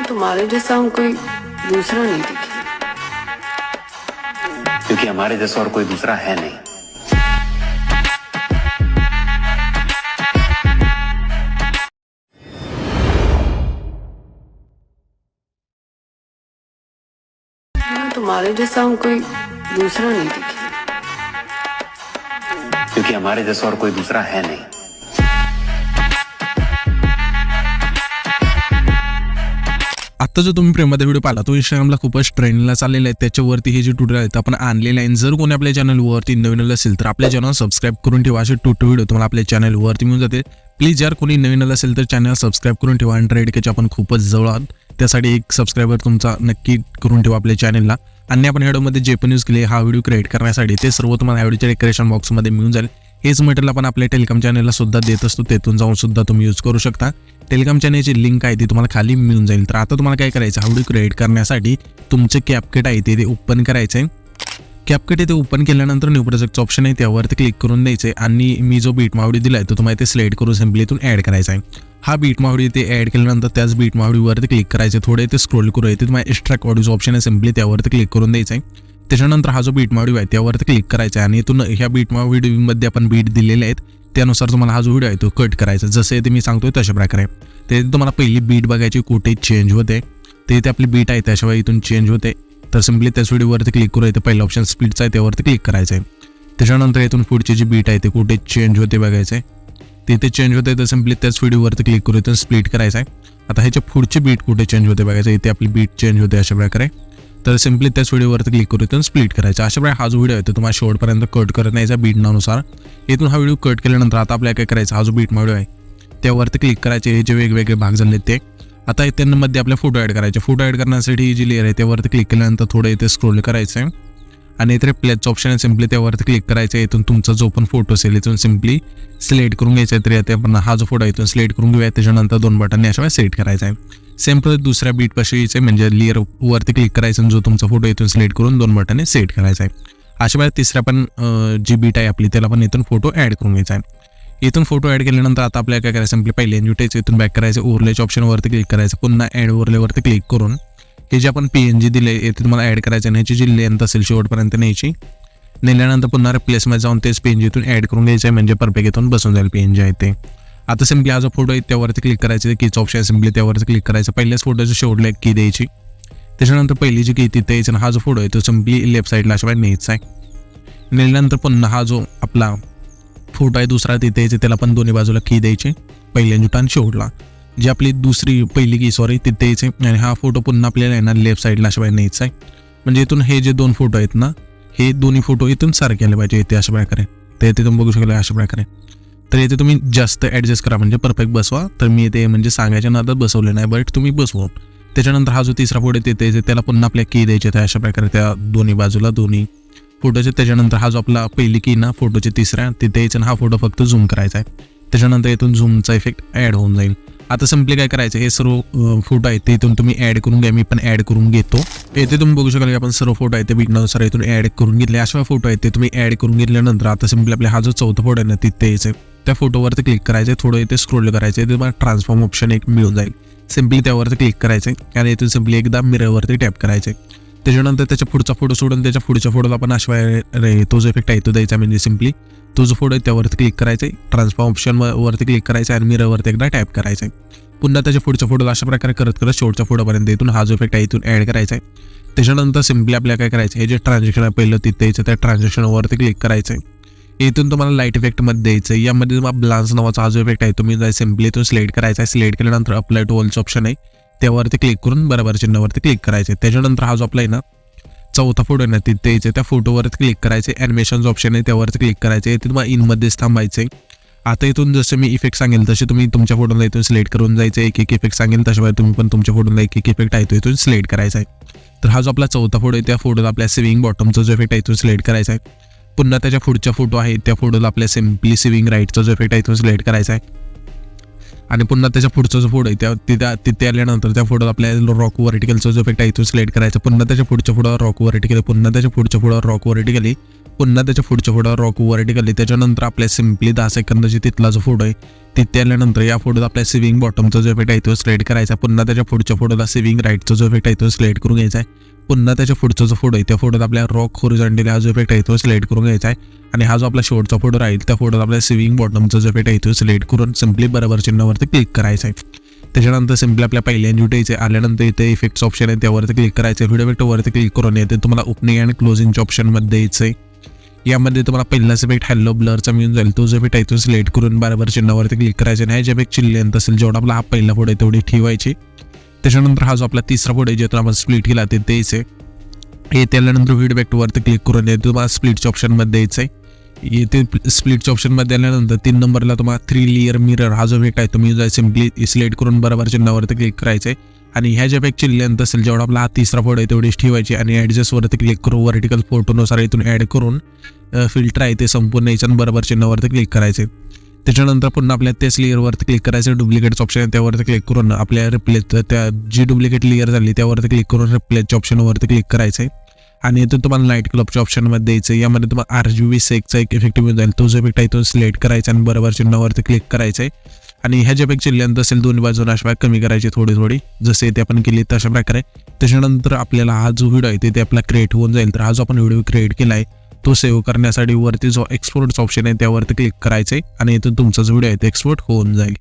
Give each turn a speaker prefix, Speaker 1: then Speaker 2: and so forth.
Speaker 1: तुम्हारे जैसा हम कोई दूसरा नहीं दिखे,
Speaker 2: क्योंकि हमारे जैसा और कोई दूसरा है नहीं।
Speaker 1: तुम्हारे जैसा हम कोई दूसरा नहीं दिखे,
Speaker 2: क्योंकि हमारे जैसा और कोई दूसरा है नहीं।
Speaker 3: आता जो तुम्ही प्रेमाचा व्हिडिओ पाहिला तो इंस्टाग्रामला खूपच ट्रेंडला चाललेला आहे। त्याच्यावरती हे जे ट्युटोरियल आहेत आपण आणलेले आहे। जर कोणी आपल्या चॅनलवरती नवीन असेल तर आपल्या चॅनल सबस्क्राईब करून ठेवा। असे ट्युटोरियल व्हिडिओ तुम्हाला आपल्या चॅनलवरती मिळून जाते। प्लीज जर कोणी नवीन असेल तर चॅनल सबस्क्राईब करून ठेवा। 100K आपण खूपच जवळ आहोत, त्यासाठी एक सबस्क्रायबर तुमचा नक्की करून ठेवा आपल्या चॅनलला। आणि आपण व्हिडिओमध्ये जे पण यूज केले हा व्हिडिओ क्रिएट करण्यासाठी ते सर्व तुम्हाला व्हिडिओच्या डेस्क्रिप्शन बॉक्समध्ये मिळून जाईल। हेच मटेरियल आपण आपल्या टेलिग्राम चॅनलला सुद्धा देत असतो, तेथून जाऊन सुद्धा तुम्ही यूज करू शकता। टेलिग्राम चॅनलची लिंक आहे ती तुम्हाला खाली मिळून जाईल। तर आता तुम्हाला काय करायचं, हा व्हिडिओ क्रिएट करण्यासाठी तुमचे कॅपकट आहे ते ओपन करायचं आहे। कॅपकट इथे ओपन केल्यानंतर न्यू प्रोजेक्टचं ऑप्शन आहे त्यावरती क्लिक करून द्यायचं आहे आणि मी जो बीट मावडी दिलाय तो तुम्हाला इथे सिलेक्ट करून सिंपली इथून ॲड करायचा आहे। हा बीट मावडी इथे ॲड केल्यानंतर त्याच बीट मावडीवरती क्लिक करायचं, थोडे इथे स्क्रोल करू इथे तुम्हाला एक्स्ट्रॅक्ट ऑडिओचं ऑप्शन आहे, सिंपली त्यावरती क्लिक करून द्यायचं आहे। त्याच्यानंतर हा जो बीट मावडी आहे त्यावरती क्लिक करायचा आहे आणि इथून ह्या बीट मावडीमध्ये आपण बीट दिलेले आहेत त्यानुसार तुम्हाला हा जो व्हिडिओ आहे तो कट करायचा, जसे ते मी सांगतोय तशा प्रकारे। ते तुम्हाला पहिली बीट बघायची कुठे चेंज होते, ते इथे आपली बीट आहे त्याशिवाय इथून चेंज होते। तर सिंपली त्याच व्हिडिओवरती क्लिक करू, इथे पहिला ऑप्शन स्पीडचा आहे त्यावरती क्लिक करायचं आहे। त्याच्यानंतर इथून पुढची जी बीट आहे ते कुठे चेंज होते बघायचं आहे, तिथे चेंज होते तर सिंपली त्याच व्हिडिओवरती क्लिक करू, इथून स्प्लिट करायचं आहे। आता ह्याच्या पुढची बीट कुठे चेंज होते बघायचं, इथे आपली बीट चेंज होते अशा प्रकारे। तर सिंपली त्याच व्हिडिओवरती क्लिक करू, इथून स्प्लिट करायचं। अशा प्रकारे हा जो व्हिडिओ आहे तो तुम्हाला शेवटपर्यंत कट करत न्यायचा बीटनुसार। इथून हा व्हिडिओ कट केल्यानंतर आता आपल्याला काय करायचं, हा जो बीट व्हिडिओ आहे त्यावरती क्लिक करायचे, हे जे वेगवेगळे भाग झाले ते। आता त्यांमध्ये आपल्या फोटो ॲड करायचे। फोटो ॲड करण्यासाठी ही जी लेअर आहे त्यावरती क्लिक केल्यानंतर थोडं इथे स्क्रोल करायचं आहे आणि इथे प्लेसचं ऑप्शन आहे, सिंपली त्यावरती क्लिक करायचं आहे। इथून तुमचा जो पण फोटो असेल इथून सिंपली सिलेक्ट करून घ्यायचा आहे। तरी आता आपण हा जो फोटो आहे इथून सिलेक्ट करून घेऊया, त्याच्यानंतर 2 बटनने अशा सिलेक्ट करायचा आहे। सेम प्रोसेस दुसऱ्या बीट पाशी यायचं म्हणजे लेअर वरती क्लिक करायचं आणि जो तुमचा फोटो इथून सिलेक्ट करून 2 बटनने सेट करायचा आहे। अशा वेळेस तिसऱ्या पण जी बीट आहे आपली त्याला पण इथून फोटो ॲड करून घ्यायचा आहे। इथून फोटो ॲड केल्यानंतर आता आपल्याला काय करायचं, सिंपली पहिले एन्युटेज इथून बॅक करायचं, ओव्हरलेच्या ऑप्शनवरती क्लिक करायचं, पुन्हा ॲड ओव्हरलेवरती क्लिक करून हे जे आपण PNG दिले येथे तुम्हाला ॲड करायचं आणि ह्याची जी लेंथ असेल शेवटपर्यंत न्यायची। नेल्यानंतर पुन्हा रिप्लेसमध्ये जाऊन तेच PNG इथून ॲड करून घ्यायचं आहे म्हणजे परफेक्ट इथून बसून जाईल PNG आहे ते। आता सिंपली हा जो फोटो आहे त्यावरती क्लिक करायचं, कीचं ऑप्शन सिंपली त्यावरती क्लिक करायचं, पहिल्याच फोटोच्या शेवटला एक की द्यायची, त्याच्यानंतर पहिली जी की तिथे यायची आणि हा जो फोटो आहे तो सिंपली लेफ्ट साईडला अशा न्यायचा आहे। नेल्यानंतर पुन्हा हा जो आपला फोटो आहे दुसरा तिथे यायचे त्याला पण दोन्ही बाजूला की द्यायची, पहिल्या जुटा आणि शेवटला जी आपली पहिली की तिथे यायचे आणि हा फोटो पुन्हा आपल्याला येणार लेफ्ट साईडला अशा न्यायचा आहे। म्हणजे इथून हे जे 2 फोटो आहेत ना हे दोन्ही फोटो इथून सारखे आले पाहिजे इथे अशा प्रकारे। तर इथे तुम्ही बघू शकता अशा प्रकारे। तर इथे तुम्ही जास्त ॲडजस्ट करा म्हणजे परफेक्ट बसवा। तर मी इथे म्हणजे सांगायच्या नादात बसवले नाही, बट तुम्ही बसवून त्याच्यानंतर हा जो तिसरा फोटो तिथे यायचे त्याला पुन्हा आपल्या की द्यायचे त्या अशा प्रकारे त्या दोन्ही बाजूला दोन्ही फोटोचे। त्याच्यानंतर हा जो आपला पहिली की ना फोटोचे तिसऱ्या तिथे यायचं हा फोटो फक्त झूम करायचा आहे, त्याच्यानंतर इथून झूमचा इफेक्ट ॲड होऊन जाईल। आता सिंपली काय करायचं, हे सर्व फोटो आहेत ते इथून तुम्ही ॲड करून घ्या, मी पण ॲड करून घेतो। येथे तुम्ही बघू शकाल की आपण सर्व फोटो आहेत ते बीटनुसार इथून ॲड करून घेतले। अशा फोटो आहेत ते तुम्ही ॲड करून घेतल्यानंतर आता सिंपली आपल्या हा जो चौथा फोटो आहे ना तिथे यायचं, त्या फोटोवरती क्लिक करायचं, थोडं इथे स्क्रोल करायचं, इथे तुम्हाला ट्रान्सफॉर्म ऑप्शन एक मिळून जाईल, सिंपली त्यावरती क्लिक करायचं आणि इथून सिंपली एकदा मिररवरती टॅप करायचं। त्याच्यानंतर त्याच्या पुढचा फोटो सोडून त्याच्या पुढच्या फोटोला आपण अशा तो जो इफेक्ट आहे तो द्यायचा, म्हणजे सिंपली तो जो फोटो आहे त्यावरती क्लिक करायचं, ट्रान्सफॉर्म ऑप्शनवरती क्लिक करायचं आणि मिररवरती एकदा टॅप करायचं। पुन्हा त्याच्या पुढच्या फोटोला अशा प्रकारे करत करत शेवटच्या फोटोपर्यंत इथून हा जो इफेक्ट आहे इथून ॲड करायचा आहे। त्याच्यानंतर सिंपली आपल्याला काय करायचं, हे जे ट्रान्झॅक्शन आहे पहिलं तिथे यायचं त्या ट्रान्झॅक्शनवरती क्लिक करायचं आहे। इथून तुम्हाला लाईट इफेक्टमध्ये द्यायचं आहे, यामध्ये तुम्हाला ब्लान्स नावाचा हा जो इफेक्ट आहे तुम्ही सिंपली इथून सिलेक्ट करायचा आहे। सिलेक्ट केल्यानंतर अप्लाय टू ऑलचं ऑप्शन आहे त्यावरती क्लिक करून बरोबर चिन्हावरती क्लिक करायचं आहे। त्याच्यानंतर हा जो आपला आहे ना चौथा फोटो आहे ना तिथे यायचं त्या फोटोवरती क्लिक करायचे, ॲनिमेशनचं ऑप्शन आहे त्यावरती क्लिक करायचे, इथे तुम्हाला इनमध्येच थांबायचं आहे। आता इथून जसं मी इफेक्ट सांगेल तसे तुम्ही तुमच्या फोटोला इथून सिलेक्ट करून जायचं, एक एक इफेक्ट सांगेल तशामुळे तुम्ही पण तुमच्या फोटोला एक एक इफेक्ट आहे तो इथून सिलेक्ट करायचा आहे। तर हा जो आपला चौथा फोटो आहे त्या फोटोला आपल्या सेव्हिंग बॉटमचा जो इफेक्ट आहे इथून सिलेक्ट करायचा आहे। पुन्हा त्याच्या पुढच्या फोटो आहे त्या फोटोला आपल्या सिम्पली सेव्हिंग राईटचा जो इफेक्ट आहे इथून सिलेक्ट करायचा आहे आणि पुन्हा त्याच्या पुढचा जो फोटो आहे तिथे आल्यानंतर त्या फोटोला आपल्याला रॉक व्हर्टिकलचा जो इफेक्ट आहे इथून सिलेक्ट करायचा। पुन्हा त्याच्या पुढच्या फोटोवर रॉक व्हर्टिकल, पुन्हा त्याच्या पुढच्या फोटोवर रॉक व्हर्टिकली, पुन्हा त्याच्या पुढच्या फोटोवर रॉक व्हर्टिकली। त्याच्यानंतर आपल्या सिम्पली 10 सेकंदाची तिथला जो फोटो आहे तिथे आल्यानंतर या फोटोत आपल्या सेव्हिंग बॉटमचा जो इफेक्ट आहे तो सिलेक्ट करायचा. पुन्हा त्याच्या पुढच्या फोटोला सेव्हिंग राईटचा जो इफेक्ट आहे तो सिलेक्ट करून घ्यायचा आहे. पुन्हा त्याच्या पुढचा जो फोटो आहे त्या फोटोत आपल्या रॉक हॉरिझॉन्टली हा जो इफेक्ट आहे तो सिलेक्ट करून घ्यायचा आहे. आणि हा जो आपला शेवटचा फोटो राहील त्या फोटोत आपल्या सेव्हिंग बॉटमचा जो इफेक्ट आहे तो सिलेक्ट करून सिम्पली बरोबर चिन्हावरती क्लिक करायचा आहे. त्याच्यानंतर सिम्पली आपल्या पहिल्या इथे आल्यानंतर इथे इफेक्ट्स ऑप्शन आहे त्यावरती क्लिक करायचं आहे. व्हिडिओ इफेक्टवरती क्लिक करून येते तुम्हाला ओपनिंग अँड क्लोजिंगच्या ऑप्शनमध्ये यायचं आहे. यामध्ये तुम्हाला पहिलाच इफेक्ट हॅलो ब्लरचा मिळून जाईल. तो जो इफेक्ट आहे तो सिलेक्ट करून बरोबर चिन्हावरती क्लिक करायचा आणि ह्या इफेक्टची लेंथ असेल जेवढा आपला हा पहिला फोटो आहे तेवढी ठेवायची. त्याच्यानंतर हा जो आपला तिसरा फोटो आहे ज्यातून आपण स्प्लिट केला ते द्यायचे. हे त्यानंतर व्हिडिओ इफेक्टवरती क्लिक करून येते तुम्हाला स्प्लिटच्या ऑप्शनमध्ये यायचं आहे. येथे स्प्लिटच्या ऑप्शनमध्ये आल्यानंतर 3 नंबरला तुम्हाला 3 लेअर मिरर हा जो इफेक्ट आहे तो मिळून जाईल. सिम्पली सिलेक्ट करून बरोबर चिन्हावरती क्लिक करायचं आहे आणि ह्या ज्या इफेक्टची लेंथ असेल जेवढा आपला हा तिसरा फोटो आहे तेवढीच ठेवायची आणि ॲडजस्टवरती क्लिक करून व्हर्टिकल फोटोनुसार इथून ॲड करून फिल्टर आहे ते संपूर्ण याच्या बरोबर चिन्हावरती क्लिक करायचे. त्याच्यानंतर पुन्हा आपल्या त्याच लेअरवरती क्लिक करायचं. डुप्लिकेटचं ऑप्शन आहे त्यावरती क्लिक करून आपल्या रिप्लेस त्या जी डुप्लिकेट लेअर झाली त्यावरती क्लिक करून रिप्लेसच्या ऑप्शनवरती क्लिक करायचं आहे आणि इथून तुम्हाला लाईट क्लबच्या ऑप्शनमध्ये द्यायचं. यामध्ये तुम्हाला RGB सेकचा एक इफेक्ट मिळून जाईल. तो जो इफेक्ट आहे तो सिलेक्ट करायचा आणि बरोबर चिन्हावरती क्लिक करायचं आहे आणि ह्या ज्यापेक्षा लेंथ असेल दोन्ही बाजून अशा कमी करायची थोडी जसे ते आपण केली तशा प्रकारे. त्याच्यानंतर आपल्याला हा जो व्हिडिओ आहे ते आपला क्रिएट होऊन जाईल. तर हा जो आपण व्हिडिओ क्रिएट केला आहे तो सेव्ह करण्यासाठी वरती जो एक्सपोर्टचा ऑप्शन आहे त्यावरती क्लिक करायचं आहे आणि इथून तुमचा जो व्हिडिओ आहे ते एक्सपोर्ट होऊन जाईल.